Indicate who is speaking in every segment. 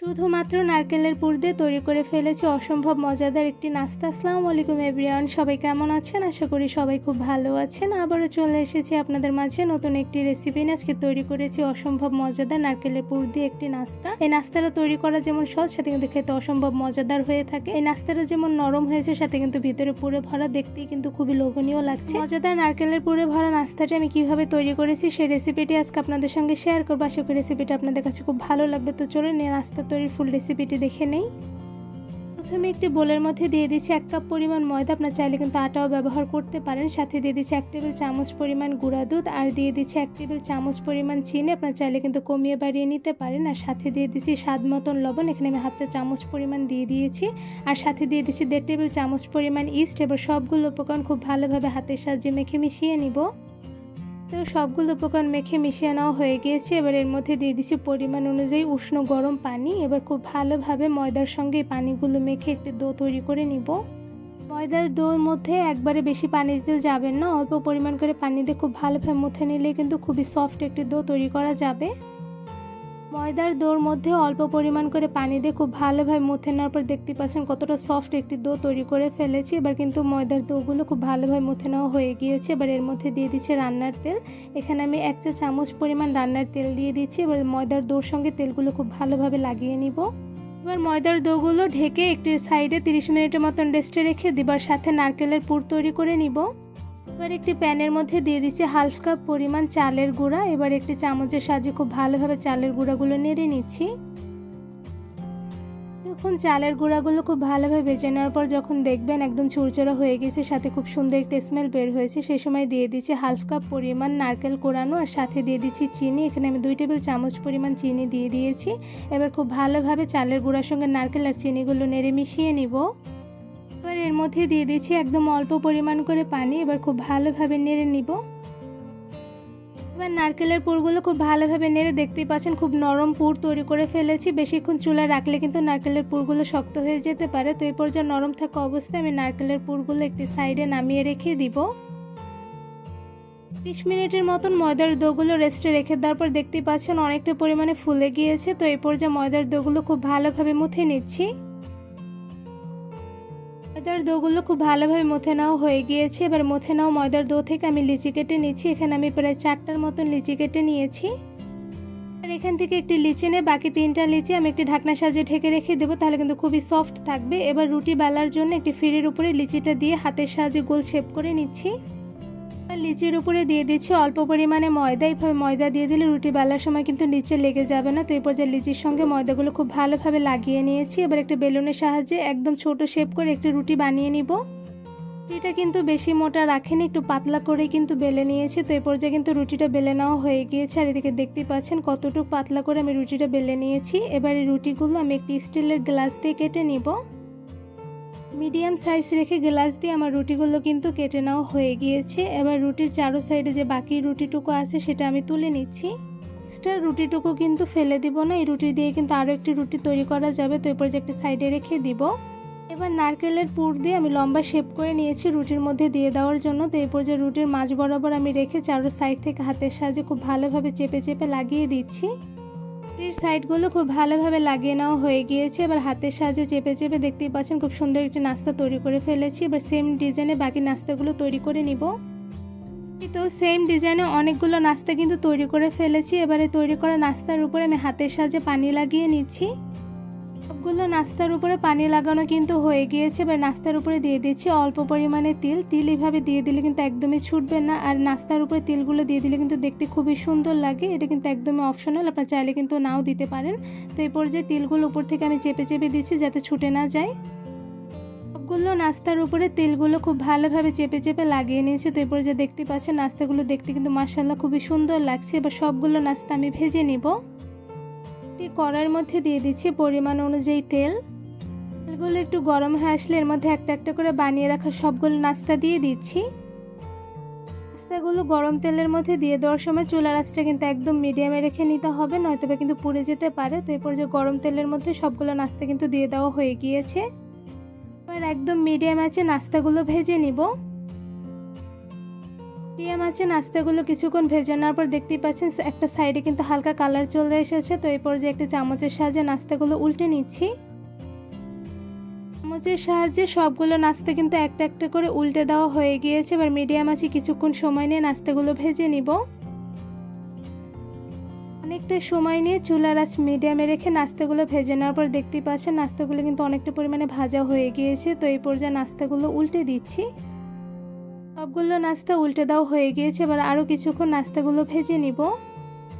Speaker 1: শুধুমাত্র নারকেলের পুর দিয়ে তৈরি করে ফেলেছি অসম্ভব মজাদার একটি নাস্তা। আসসালামু আলাইকুম এভরিওয়ান, সবাই কেমন আছেন? আশা করি সবাই খুব ভালো আছেন। আবারও চলে এসেছি আপনাদের মাঝে নতুন একটি রেসিপি নিয়ে। আজকে তৈরি করেছি অসম্ভব মজাদার নারকেলের পুর দিয়ে একটি নাস্তা। এই নাস্তাটা তৈরি করা যেমন সহজ, সাথে কিন্তু খেতে অসম্ভব মজাদার হয়ে থাকে। এই নাস্তাটা যেমন নরম হয়েছে, সাথে কিন্তু ভিতরে পুরে ভরা, দেখতেই কিন্তু খুবই লোভনীয় লাগছে। মজাদার নারকেলের পুরে ভরা নাস্তাটি আমি কিভাবে তৈরি করেছি সেই রেসিপিটি আজকে আপনাদের সঙ্গে শেয়ার করবো। আশা করি রেসিপিটা আপনাদের কাছে খুব ভালো লাগবে। তো চলুন এই নাস্তা তৈরির ফুল রেসিপিটি দেখে নেই। প্রথমে একটি বোলের মধ্যে দিয়ে দিচ্ছি 1 কাপ পরিমাণ ময়দা, আপনার চাইলে কিন্তু আটাও ব্যবহার করতে পারেন। সাথে দিয়ে দিচ্ছি 1 টেবিল চামচ পরিমাণ গুঁড়া দুধ, আর দিয়ে দিচ্ছি 1 টেবিল চামচ পরিমাণ চিনি, আপনার চাইলে কিন্তু কমিয়ে বাড়িয়ে নিতে পারেন। আর সাথে দিয়ে দিচ্ছি স্বাদ মতন লবণ, এখানে আমি 1/2 চা চামচ পরিমাণ দিয়ে দিয়েছি। আর সাথে দিয়ে দিচ্ছি 1.5 টেবিল চামচ পরিমাণ ইস্ট। এবার সবগুলো উপকরণ খুব ভালোভাবে হাতের সাহায্যে মেখে মিশিয়ে নিব। তো সবগুলো উপকরণ মেখে মিশিয়ে নেওয়া হয়ে গিয়েছে। এবার এর মধ্যে দিয়ে দিচ্ছি পরিমাণ অনুযায়ী উষ্ণ গরম পানি। এবার খুব ভালোভাবে ময়দার সঙ্গে পানিগুলো মেখে একটি ডো তৈরি করে নিব। ময়দার ডোর মধ্যে একবারে বেশি পানি দিতে যাবেন না, অল্প পরিমাণ করে পানি দিয়ে খুব ভালোভাবে মুথে নিলে কিন্তু খুবই সফট একটি ডো তৈরি করা যাবে। ময়দার ডোর মধ্যে অল্প পরিমাণ করে পানি দিয়ে খুব ভালোভাবে মুথে নেওয়ার পর দেখতে পাচ্ছেন কতটা সফট একটি ডো তৈরি করে ফেলেছি। এবার কিন্তু ময়দার ডোগুলো খুব ভালোভাবে মুথে নেওয়া হয়ে গিয়েছে। এবার এর মধ্যে দিয়ে দিচ্ছি রান্নার তেল। এখানে আমি 1 চা চামচ পরিমাণ রান্নার তেল দিয়ে দিচ্ছি। এবার ময়দার ডোর সঙ্গে তেলগুলো খুব ভালোভাবে লাগিয়ে নিব। এবার ময়দার ডোগুলো ঢেকে একটি সাইডে 30 মিনিটের মতন রেস্টে রেখে দেবার সাথে নারকেলের পুর তৈরি করে নিব। এবার একটি প্যানের মধ্যে দিয়ে দিচ্ছি 1/2 কাপ পরিমাণ চালের গুঁড়া। এবার একটি চামচের সাহায্যে খুব ভালোভাবে চালের গুঁড়াগুলো নেড়ে নিচ্ছি। যখন চালের গুঁড়াগুলো খুব ভালোভাবে ভেজে নেওয়ার পর যখন দেখবেন একদম ঝুরঝুরা হয়ে গেছে, সাথে খুব সুন্দর একটা স্মেল বের হয়েছে, সেই সময় দিয়ে দিচ্ছি 1/2 কাপ পরিমাণ নারকেল কোড়ানো, আর সাথে দিয়ে দিচ্ছি চিনি। এখানে আমি 2 টেবিল চামচ পরিমাণ চিনি দিয়ে দিয়েছি। এবার খুব ভালোভাবে চালের গুঁড়ার সঙ্গে নারকেল আর চিনিগুলো নেড়ে মিশিয়ে নিব। এবার এর মধ্যে দিয়ে দিচ্ছি একদম অল্প পরিমাণ করে পানি। এবার খুব ভালোভাবে নেড়ে নিব। এবার নারকেলের পুরগুলো খুব ভালোভাবে নেড়ে দেখতেই পাচ্ছেন খুব নরম পুর তৈরি করে ফেলেছি। বেশিক্ষণ চুলায় রাখলে কিন্তু নারকেলের পুরগুলো শক্ত হয়ে যেতে পারে। তো এই পর্যায়ে নরম থাকা অবস্থায় আমি নারকেলের পুরগুলো একটি সাইডে নামিয়ে রেখে দিব। 30 মিনিটের মতন ময়দার ডোগুলো রেস্টে রেখে দেওয়ার পর দেখতেই পাচ্ছেন অনেকটা পরিমাণে ফুলে গিয়েছে। তো এই পর্যায়ে ময়দার ডোগুলো খুব ভালোভাবে মুথে নিচ্ছি। ময়দার ডোগুলো খুব ভালোভাবে মুথে নেওয়া হয়ে গিয়েছে। এবার মুথে নেওয়া ময়দার ডো থেকে আমি লিচি কেটে নিচ্ছি। এখানে আমি প্রায় 4টার মতন লিচি কেটে নিয়েছি। আর এখান থেকে একটি লিচি নিয়ে বাকি 3টা লিচি আমি একটি ঢাকনা সাজিয়ে ঢেকে রেখে দেবো, তাহলে কিন্তু খুবই সফট থাকবে। এবার রুটি বেলার জন্য একটি ফিরের উপরে লিচিটা দিয়ে হাতের সাহায্যে গোল শেপ করে নিচ্ছি। আর লিচির উপরে দিয়ে দিচ্ছি অল্প পরিমাণে ময়দা। এইভাবে ময়দা দিয়ে দিলে রুটি বেলার সময় কিন্তু নিচে লেগে যাবে না। তো এই পর্যায়ে লিচির সঙ্গে ময়দাগুলো খুব ভালোভাবে লাগিয়ে নিয়েছি। এবার একটা বেলুনের সাহায্যে একদম ছোট শেপ করে একটি রুটি বানিয়ে নিব। রুটিটা কিন্তু বেশি মোটা রাখেনি, একটু পাতলা করে কিন্তু বেলে নিয়েছি। তো এই পর্যায়ে কিন্তু রুটিটা বেলে নেওয়া হয়ে গিয়েছে। আর এদিকে দেখতেই পাচ্ছেন কতটুকু পাতলা করে আমি রুটিটা বেলে নিয়েছি। এবার এই রুটিগুলো আমি একটি স্টিলের গ্লাস দিয়ে কেটে নিব। মিডিয়াম সাইজ রেখে গ্লাস দিয়ে আমার রুটিগুলো কিন্তু কেটে নেওয়া হয়ে গিয়েছে। এবার রুটির চারো সাইডে যে বাকি রুটিটুকু আছে সেটা আমি তুলে নিচ্ছি। এক্সট্রা রুটিটুকু কিন্তু ফেলে দিব না, এই রুটি দিয়ে কিন্তু আরও একটি রুটি তৈরি করা যাবে। তো এরপর যে একটা সাইডে রেখে দিব। এবার নারকেলের পুর দিয়ে আমি লম্বা শেপ করে নিয়েছি রুটির মধ্যে দিয়ে দেওয়ার জন্য। তো এরপর যে রুটির মাঝ বরাবর আমি রেখে চারো সাইড থেকে হাতের সাহায্যে খুব ভালোভাবে চেপে চেপে লাগিয়ে দিচ্ছি। রুটির সাইডগুলো খুব ভালোভাবে লাগিয়ে নেওয়া হয়ে গিয়েছে। এবার হাতের সাহায্যে চেপে চেপে দেখতেই পাচ্ছেন খুব সুন্দর একটি নাস্তা তৈরি করে ফেলেছি। এবার সেম ডিজাইনে বাকি নাস্তাগুলো তৈরি করে নিব। তো সেম ডিজাইনে অনেকগুলো নাস্তা কিন্তু তৈরি করে ফেলেছি। এবারে তৈরি করা নাস্তার উপরে আমি হাতের সাহায্যে পানি লাগিয়ে নিচ্ছি। সবগুলো নাস্তার উপরে পানি লাগানো কিন্তু হয়ে গিয়েছে। এবার নাস্তার উপরে দিয়ে দিচ্ছি অল্প পরিমাণে তিল। তিল এইভাবে দিয়ে দিলে কিন্তু একদমই ছুটবে না, আর নাস্তার উপরে তিলগুলো দিয়ে দিলে কিন্তু দেখতে খুবই সুন্দর লাগে। এটা কিন্তু একদমই অপশনাল, আপনারা চাইলে কিন্তু নাও দিতে পারেন। তো এই পর্যায়ে তিলগুলো উপর থেকে আমি চেপে চেপে দিচ্ছি যাতে ছুটে না যায়। সবগুলো নাস্তার উপরে তেলগুলো খুব ভালোভাবে চেপে চেপে লাগিয়ে নিয়েছি। তো এই পর্যায়ে দেখতে পাচ্ছেন নাস্তাগুলো দেখতে কিন্তু মাশাআল্লাহ খুবই সুন্দর লাগছে। এবার সবগুলো নাস্তা আমি ভেজে নিব। কড়াইয়ের মধ্যে দিয়ে দিচ্ছি পরিমাণ অনুযায়ী তেল। তেলগুলো একটু গরম হয়ে আসলে এর মধ্যে একটা একটা করে বানিয়ে রাখা সবগুলো নাস্তা দিয়ে দিচ্ছি। নাস্তাগুলো গরম তেলের মধ্যে দিয়ে দেওয়ার সময় চুলার আঁচটা কিন্তু একদম মিডিয়ামে রেখে নিতে হবে, নয়তো কিন্তু পুড়ে যেতে পারে। তো এরপর যে গরম তেলের মধ্যে সবগুলো নাস্তা কিন্তু দিয়ে দেওয়া হয়ে গিয়েছে। এবার একদম মিডিয়াম আঁচে নাস্তাগুলো ভেজে নিব। মিডিয়াম আছে নাস্তাগুলো কিছুক্ষণ ভেজে নেওয়ার পর দেখতেই পাচ্ছেন একটা সাইডে কিন্তু হালকা কালার চলে এসেছে। তো এই পর্যায়ে একটি চামচের সাহায্যে নাস্তাগুলো উল্টে নিচ্ছি। চামচের সাহায্যে সবগুলো নাস্তা কিন্তু একটা একটা করে উল্টে দেওয়া হয়ে গিয়েছে। এবার মিডিয়াম আছে কিছুক্ষণ সময় নিয়ে নাস্তাগুলো ভেজে নিব। অনেকটা সময় নিয়ে চুলার আঁচ মিডিয়ামে রেখে নাস্তাগুলো ভেজে নেওয়ার পর দেখতেই পাচ্ছেন নাস্তাগুলো কিন্তু অনেকটা পরিমাণে ভাজা হয়ে গিয়েছে। তো এই পর্যায়ে নাস্তাগুলো উল্টে দিচ্ছি। সবগুলো নাস্তা উল্টে দেওয়া হয়ে গিয়েছে। এবার আরও কিছুক্ষণ নাস্তাগুলো ভেজে নিব।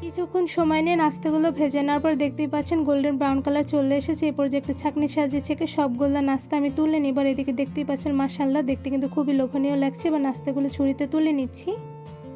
Speaker 1: কিছুক্ষণ সময় নিয়ে নাস্তাগুলো ভেজে নেওয়ার পর দেখতেই পাচ্ছেন গোল্ডেন ব্রাউন কালার চলে এসেছে। এই পর্যায়ে একটা ছাঁকনির সাহায্যে ছেঁকে সবগুলো নাস্তা আমি তুলে নিব। আর এদিকে দেখতেই পাচ্ছেন মাশাআল্লাহ দেখতে কিন্তু খুবই লোভনীয় লাগছে। এবার নাস্তাগুলো ছুরিতে তুলে নিচ্ছি।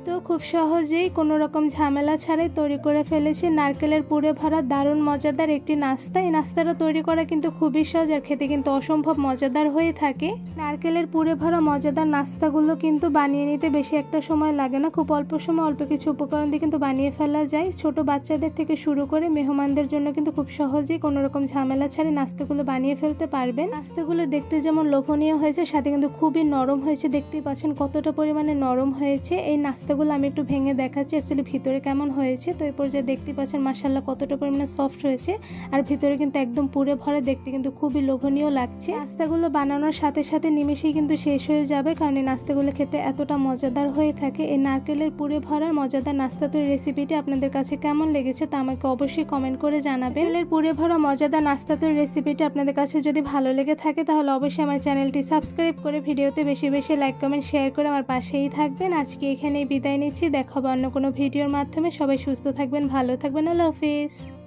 Speaker 1: তো খুব সহজেই কোনো রকম ঝামেলা ছাড়াই তৈরি করে ফেলেছি নারকেলের পুরে ভরা দারুণ মজাদার একটি নাস্তা। এই নাস্তাটা তৈরি করা কিন্তু খুবই সহজ আর খেতে কিন্তু অসম্ভব মজাদার হয়ে থাকে। নারকেলের পুরে ভরা মজাদার নাস্তাগুলো কিন্তু বানিয়ে নিতে বেশি একটা সময় লাগে না। খুব অল্প সময় অল্প কিছু উপকরণ দিয়ে কিন্তু বানিয়ে ফেলা যায়। ছোট বাচ্চাদের থেকে শুরু করে মেহমানদের জন্য কিন্তু খুব সহজেই কোনো রকম ঝামেলা ছাড়াই নাস্তাগুলো বানিয়ে ফেলতে পারবেন। নাস্তাগুলো দেখতে যেমন লোভনীয় হয়েছে সাথে কিন্তু খুবই নরম হয়েছে। দেখতেই পাচ্ছেন কতটা পরিমাণে নরম হয়েছে। এই নাস্তাগুলো আমি একটু ভেঙে দেখাচ্ছি অ্যাকচুয়ালি ভিতরে কেমন হয়েছে। তো এই পর্যায়ে দেখতে পাচ্ছেন মাশাআল্লাহ কতটা পরিমাণে সফট হয়েছে আর ভিতরে কিন্তু একদম পুরে ভরা দেখতে কিন্তু খুবই লোভনীয় লাগছে। নাস্তাগুলো বানানোর সাথে সাথে নিমেষেই কিন্তু শেষ হয়ে যাবে কারণ এই নাস্তাগুলো খেতে এতটা মজাদার হয়ে থাকে। এই নারকেলের পুরে ভরার মজাদার নাস্তা তৈরি রেসিপিটি আপনাদের কাছে কেমন লেগেছে তা আমাকে অবশ্যই কমেন্ট করে জানাবেন। নারকেলের পুরে ভরা মজাদার নাস্তা তৈরি রেসিপিটি আপনাদের কাছে যদি ভালো লেগে থাকে তাহলে অবশ্যই আমার চ্যানেলটি সাবস্ক্রাইব করে ভিডিওতে বেশি বেশি লাইক কমেন্ট শেয়ার করে আমার পাশেই থাকবেন। আজকে এখানেই বিদায় নিচ্ছি। দেখা হবে অন্য কোনো ভিডিওর মাধ্যমে। সবাই সুস্থ থাকবেন, ভালো থাকবেন। আল্লাহ হাফেজ।